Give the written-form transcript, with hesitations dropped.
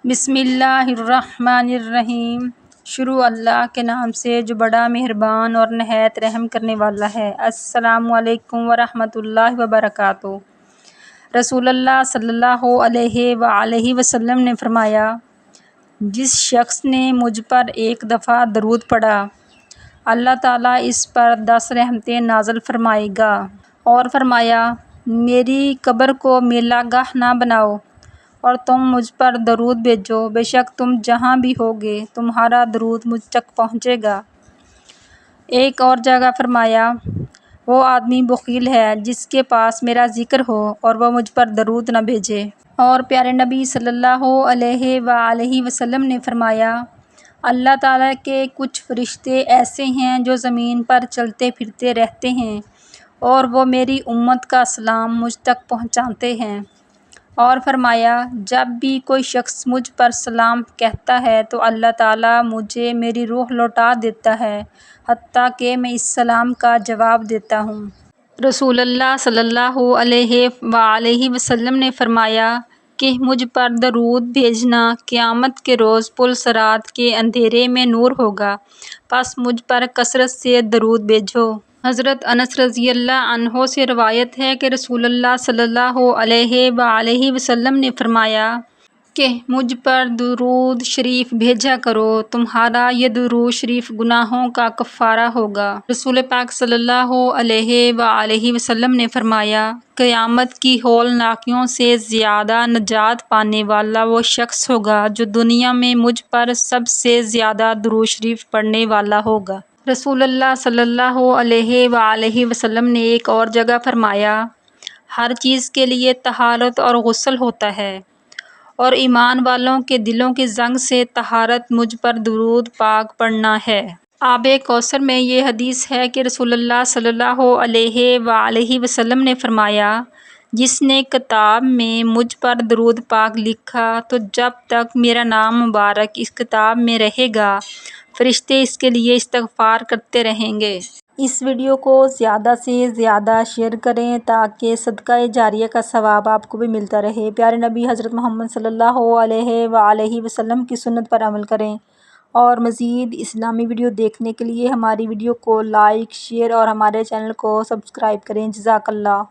بسم اللہ الرحمن الرحیم۔ شروع اللہ کے نام سے جو بڑا مہربان اور نہایت رحم کرنے والا ہے۔ السلام علیکم ورحمۃ اللہ وبرکاتہ۔ رسول اللہ صلی اللہ علیہ وآلہ وسلم نے فرمایا، جس شخص نے مجھ پر ایک دفعہ درود پڑھا، اللہ تعالیٰ اس پر 10 رحمتیں نازل فرمائے گا۔ اور فرمایا، میری قبر کو میلہ گاہ نہ بناؤ اور تم مجھ پر درود بھیجو، بے شک تم جہاں بھی ہوگے تمہارا درود مجھ تک پہنچے گا۔ ایک اور جگہ فرمایا، وہ آدمی بخیل ہے جس کے پاس میرا ذکر ہو اور وہ مجھ پر درود نہ بھیجے۔ اور پیارے نبی صلی اللہ علیہ وآلہ وسلم نے فرمایا، اللہ تعالیٰ کے کچھ فرشتے ایسے ہیں جو زمین پر چلتے پھرتے رہتے ہیں اور وہ میری امت کا سلام مجھ تک پہنچاتے ہیں۔ اور فرمایا، جب بھی کوئی شخص مجھ پر سلام کہتا ہے تو اللہ تعالیٰ مجھے میری روح لوٹا دیتا ہے، حتیٰ کہ میں اس سلام کا جواب دیتا ہوں۔ رسول اللہ صلی اللہ علیہ وآلہ وسلم نے فرمایا کہ مجھ پر درود بھیجنا قیامت کے روز پل صراط کے اندھیرے میں نور ہوگا، پس مجھ پر کثرت سے درود بھیجو۔ حضرت انس رضی اللہ عنہ سے روایت ہے کہ رسول اللہ صلی اللہ علیہ وآلہ وسلم نے فرمایا کہ مجھ پر درود شریف بھیجا کرو، تمہارا یہ درود شریف گناہوں کا کفارہ ہوگا۔ رسول پاک صلی اللہ علیہ وآلہ وسلم نے فرمایا، قیامت کی ہولناکیوں سے زیادہ نجات پانے والا وہ شخص ہوگا جو دنیا میں مجھ پر سب سے زیادہ درود شریف پڑھنے والا ہوگا۔ رسول اللہ صلی اللہ علیہ وآلہ وسلم نے ایک اور جگہ فرمایا، ہر چیز کے لیے طہارت اور غسل ہوتا ہے، اور ایمان والوں کے دلوں کی زنگ سے طہارت مجھ پر درود پاک پڑھنا ہے۔ آب کوثر میں یہ حدیث ہے کہ رسول اللہ صلی اللہ علیہ وآلہ وسلم نے فرمایا، جس نے کتاب میں مجھ پر درود پاک لکھا تو جب تک میرا نام مبارک اس کتاب میں رہے گا، فرشتے اس کے لیے استغفار کرتے رہیں گے۔ اس ویڈیو کو زیادہ سے زیادہ شیئر کریں تاکہ صدقہ جاریہ کا ثواب آپ کو بھی ملتا رہے۔ پیارے نبی حضرت محمد صلی اللہ علیہ وآلہ وسلم کی سنت پر عمل کریں، اور مزید اسلامی ویڈیو دیکھنے کے لیے ہماری ویڈیو کو لائک، شیئر اور ہمارے چینل کو سبسکرائب کریں۔ جزاک اللہ۔